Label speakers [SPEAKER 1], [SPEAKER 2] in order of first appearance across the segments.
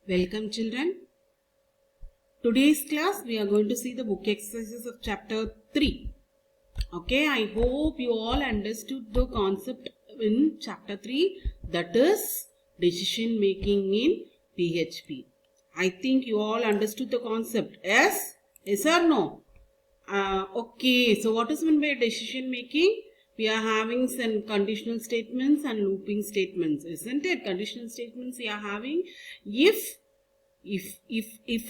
[SPEAKER 1] Welcome children. Today's class we are going to see the book exercises of chapter 3. Okay, I hope you all understood the concept in chapter 3, that is decision making in PHP. I think you all understood the concept. Yes? Yes or no? Okay, so what is meant by decision making? We are having some conditional statements and looping statements, isn't it? Conditional statements we are having if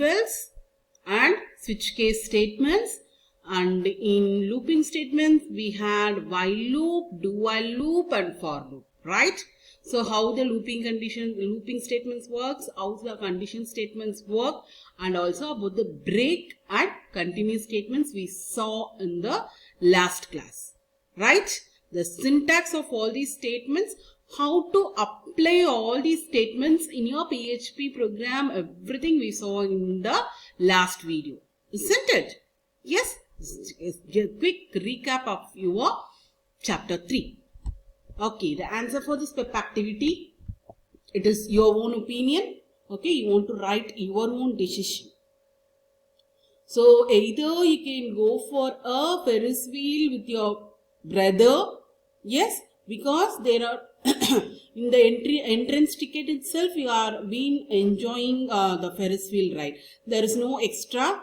[SPEAKER 1] else and switch case statements, and in looping statements we had while loop, do while loop and for loop, right? So how the looping statements works, how the condition statements work, and also about the break and continue statements we saw in the last class, right? The syntax of all these statements, how to apply all these statements in your PHP program, everything we saw in the last video, isn't it? Yes, a quick recap of your chapter 3. Okay, the answer for this PEP activity, it is your own opinion. Okay, you want to write your own decision. So either you can go for a Ferris wheel with your brother, yes, because there are in the entrance ticket itself you are been enjoying the Ferris wheel ride. There is no extra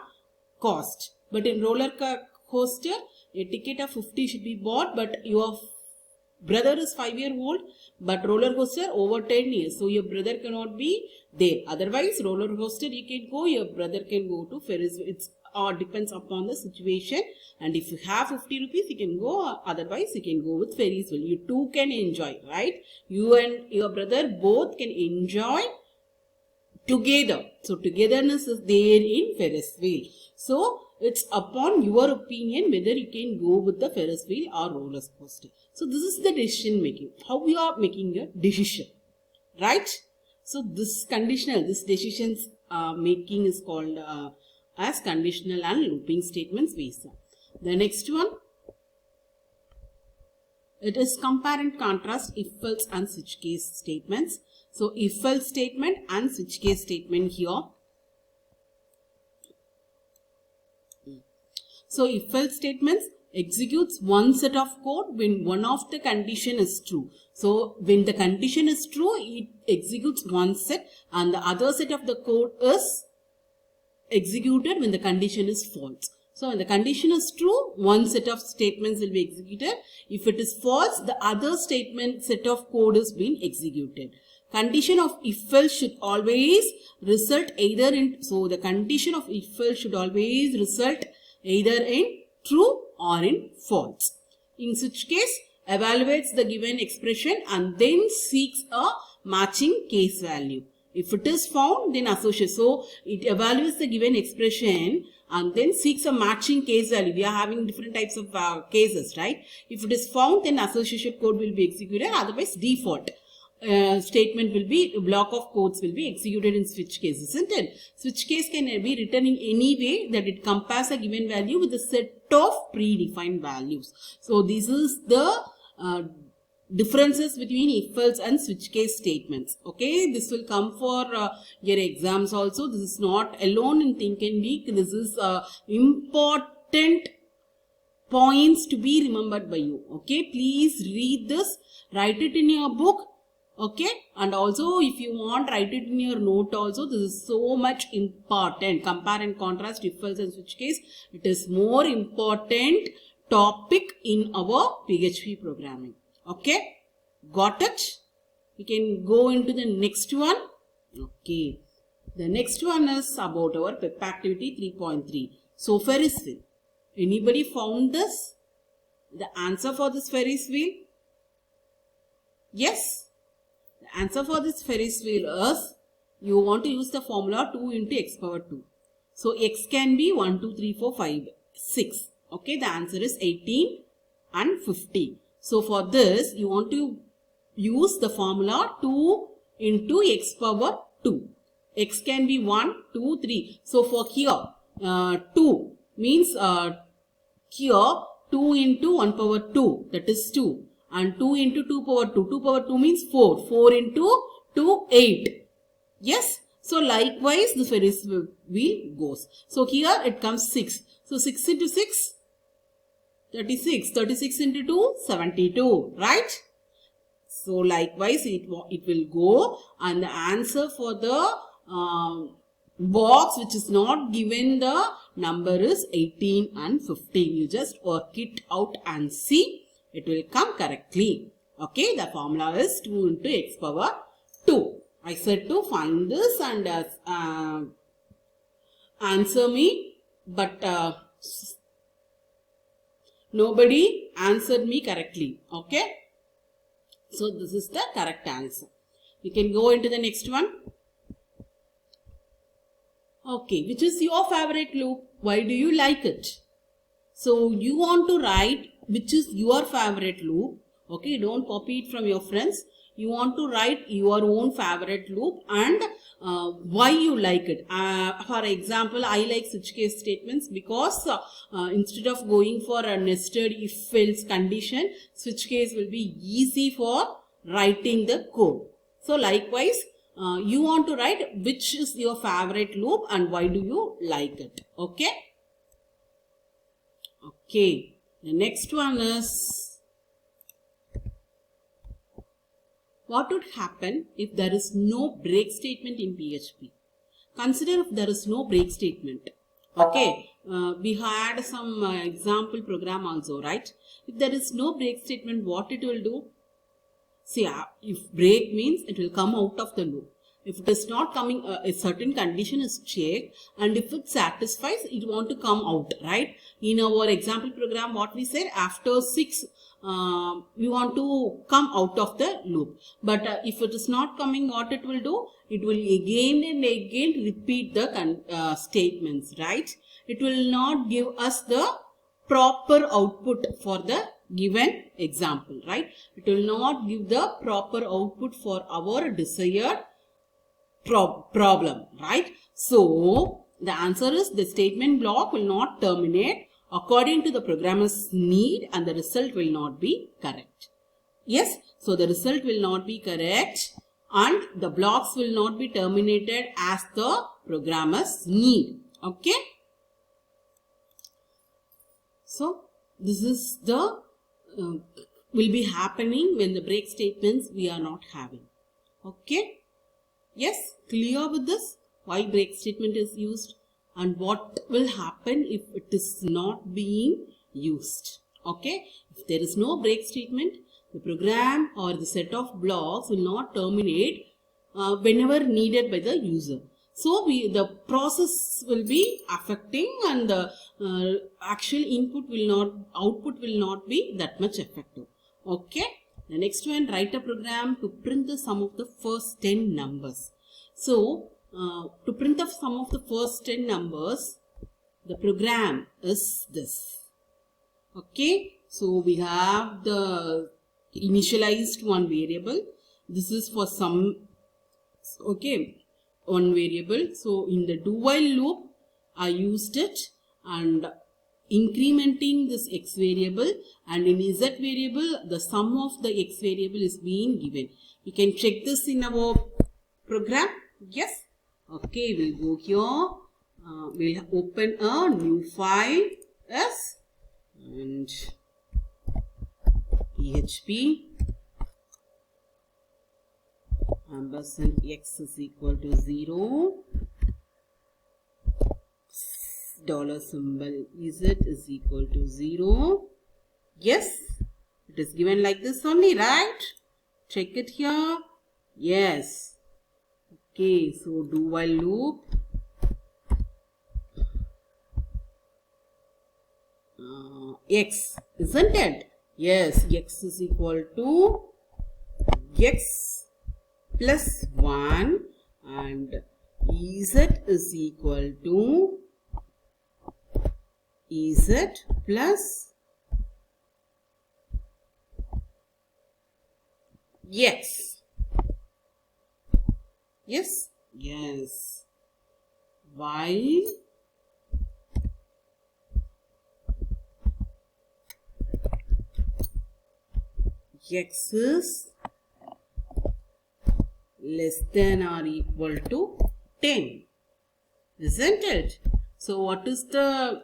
[SPEAKER 1] cost. But in roller coaster, a ticket of 50 should be bought, but your brother is 5-year-old, but roller coaster over 10 years. So your brother cannot be there. Otherwise, roller coaster you can go, your brother can go to Ferris wheel. It's depends upon the situation, and if you have 50 rupees you can go, otherwise you can go with Ferris wheel. You two can enjoy, right? You and your brother both can enjoy together. So togetherness is there in Ferris wheel. So it's upon your opinion whether you can go with the Ferris wheel or roller coaster. So this is the decision making, how we are making a decision, right? So this decisions making is called as conditional and looping statements we saw. The next one, it is compare and contrast if else and switch case statements. So if else statement and switch case statement here. So if else statements executes one set of code when one of the condition is true. So when the condition is true, it executes one set, and the other set of the code is executed when the condition is false. So when the condition is true, one set of statements will be executed. If it is false, the other statement set of code is being executed. Condition of if else should always result either in, so the condition of if else should always result either in true or in false. In switch case, evaluates the given expression and then seeks a matching case value. If it is found, then associates. So it evaluates the given expression and then seeks a matching case value. We are having different types of cases, right? If it is found, then association code will be executed. Otherwise, default statement will be, block of codes will be executed in switch case, isn't it? Switch case can be written in any way that it compares a given value with a set of predefined values. So this is the differences between if else and switch case statements. Okay, this will come for your exams also. This is not alone in Think and Week. This is important points to be remembered by you. Okay, please read this, write it in your book. Okay, and also if you want, write it in your note also. This is so much important. Compare and contrast if else and switch case. It is more important topic in our PHP programming. Okay, got it? We can go into the next one. Okay, the next one is about our PEP activity 3.3. So Ferris wheel. Anybody found this? The answer for this Ferris wheel? Yes. The answer for this Ferris wheel is, you want to use the formula 2 into x power 2. So x can be 1, 2, 3, 4, 5, 6. Okay, the answer is 18 and 50. So for this, you want to use the formula 2 into x power 2. X can be 1, 2, 3. So for here, 2 means here 2 into 1 power 2, that is 2. And 2 into 2 power 2. 2 power 2 means 4. 4 into 2, 8. Yes. So likewise the Ferris wheel goes. So here it comes 6. So 6 into 6, 36. 36 into 2, 72. Right? So likewise it will go, and the answer for the box which is not given the number is 18 and 15. You just work it out and see, it will come correctly. Okay, the formula is 2 into x power 2. I said to find this and answer me, but nobody answered me correctly. Okay, so this is the correct answer. We can go into the next one. Okay, which is your favorite loop? Why do you like it? So you want to write which is your favorite loop. Okay, don't copy it from your friends. You want to write your own favorite loop and why you like it. For example, I like switch case statements because instead of going for a nested if else condition, switch case will be easy for writing the code. So likewise, you want to write which is your favorite loop and why do you like it. Okay. Okay. The next one is, what would happen if there is no break statement in PHP? Consider if there is no break statement. Okay. We had some example program also, right? If there is no break statement, what it will do? See, if break means it will come out of the loop. If it is not coming, a certain condition is checked, and if it satisfies, it want to come out, right? In our example program, what we said, after 6, we want to come out of the loop. But if it is not coming, what it will do? It will again and again repeat the statements, right? It will not give us the proper output for the given example, right? It will not give the proper output for our desired problem, right? So the answer is the statement block will not terminate according to the programmer's need and the result will not be correct. Yes, so the result will not be correct and the blocks will not be terminated as the programmer's need. Okay. So this is the will be happening when the break statements we are not having. Okay. Yes, clear with this? Why break statement is used and what will happen if it is not being used. Okay, if there is no break statement, the program or the set of blocks will not terminate whenever needed by the user. So the process will be affecting and the actual output will not be that much effective. Okay. The next one, write a program to print the sum of the first 10 numbers. So, to print the sum of the first 10 numbers, the program is this. Okay. So, we have the initialized one variable. This is for sum. Okay. One variable. So, in the do while loop, I used it and incrementing this x variable, and in z variable the sum of the x variable is being given. You can check this in our program. Yes. Okay, we'll go here. We'll open a new file. Yes. And PHP ampersand x is equal to 0. Dollar symbol z is equal to 0. Yes, it is given like this only, right? Check it here. Yes. Okay, so do while loop. X, isn't it? Yes, x is equal to x plus 1 and z is equal to z plus x. Yes? Yes. While x is less than or equal to 10. Isn't it? So what is the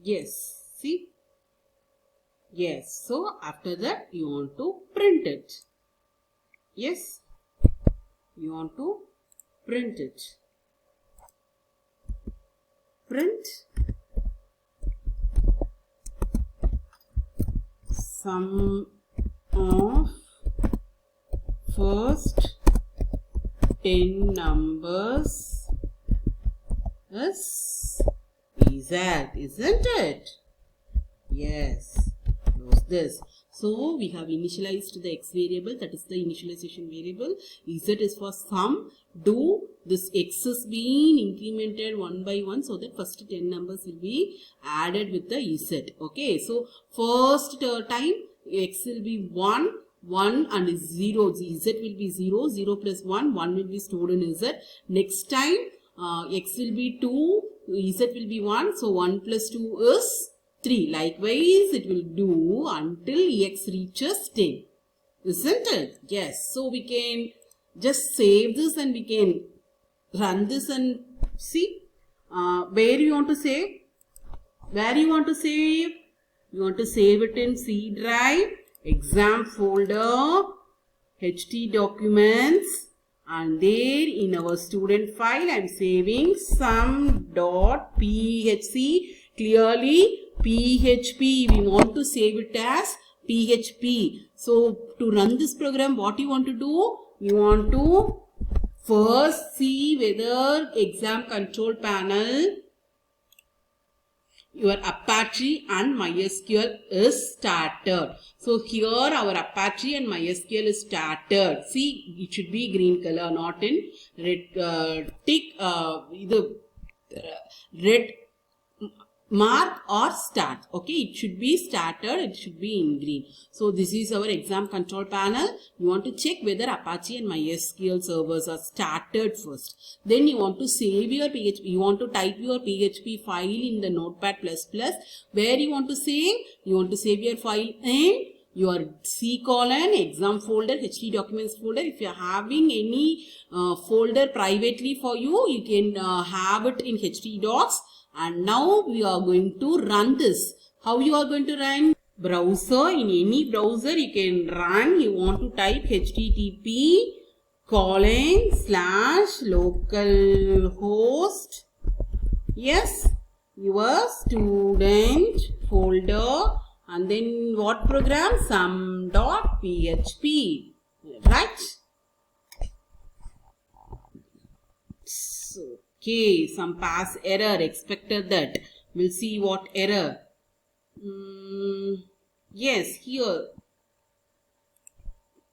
[SPEAKER 1] yes, see? Yes, so after that you want to print it. Yes, you want to print it. Print sum of first 10 numbers is Z, isn't it? Yes, knows this. So we have initialized the x variable, that is the initialization variable. Z is for sum. Do this x is being incremented one by one, so that first 10 numbers will be added with the Z. Okay, so first time x will be 1, 1 and 0. Z will be 0, 0 plus 1, 1 will be stored in Z. Next time x will be 2, Z will be 1, so 1 plus 2 is 3. Likewise, it will do until x reaches 10. Isn't it? Yes. So we can just save this and we can run this and see where you want to save. Where you want to save? You want to save it in C drive, exam folder, HT documents, and there in our student file I am saving sum.php. Clearly PHP, we want to save it as PHP. So to run this program, what you want to do? You want to first see whether exam control panel, your Apache and MySQL is started. So here our Apache and MySQL is started. See, it should be green color, not in red tick, either red mark or start. Okay, it should be started, it should be in green. So this is our exam control panel. You want to check whether Apache and MySQL servers are started first. Then you want to save your PHP. You want to type your PHP file in the Notepad++. Where you want to save? You want to save your file in your C: exam folder, HT documents folder. If you are having any folder privately for you, you can have it in HT docs. And now we are going to run this. How you are going to run? Browser, in any browser you can run. You want to type http://localhost. Yes, your student folder, and then what program? Sum.php. Right? So, okay, some pass error, expected that. We'll see what error. Yes, here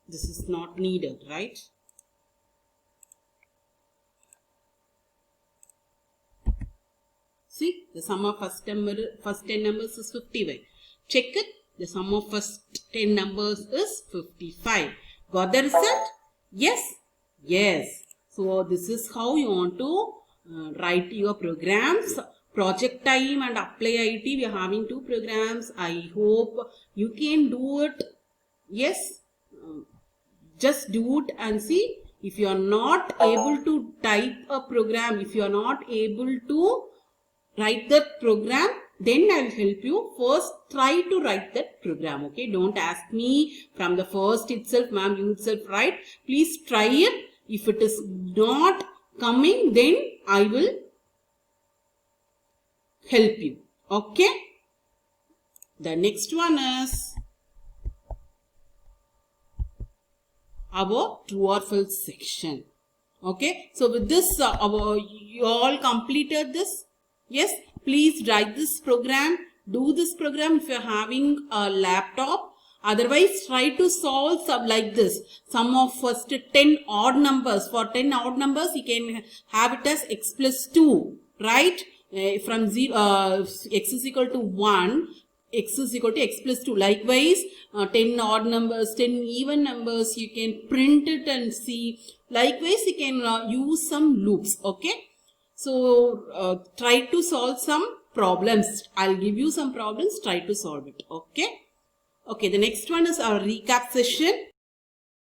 [SPEAKER 1] this is not needed, right? See, the sum of first 10 numbers is 51. Check it. The sum of first 10 numbers is 55. Got the result? Yes? Yes. So this is how you want to write your programs. Project time and apply IT, we are having 2 programs. I hope you can do it. Yes, just do it and see. If you are not able to type a program, if you are not able to write the program, then I will help you. First, try to write that program. Okay, don't ask me from the first itself, ma'am, you itself write. Please try it. If it is not coming, then I will help you. Okay. The next one is our true or false section. Okay. So with this, you all completed this. Yes. Please write this program. Do this program if you are having a laptop. Otherwise, try to solve some like this. Sum of first 10 odd numbers. For 10 odd numbers, you can have it as x plus 2. Right? From 0, x is equal to 1. X is equal to x plus 2. Likewise, 10 odd numbers, 10 even numbers, you can print it and see. Likewise, you can use some loops. Okay. So, try to solve some problems. I'll give you some problems. Try to solve it. Okay. Okay, the next one is our recap session.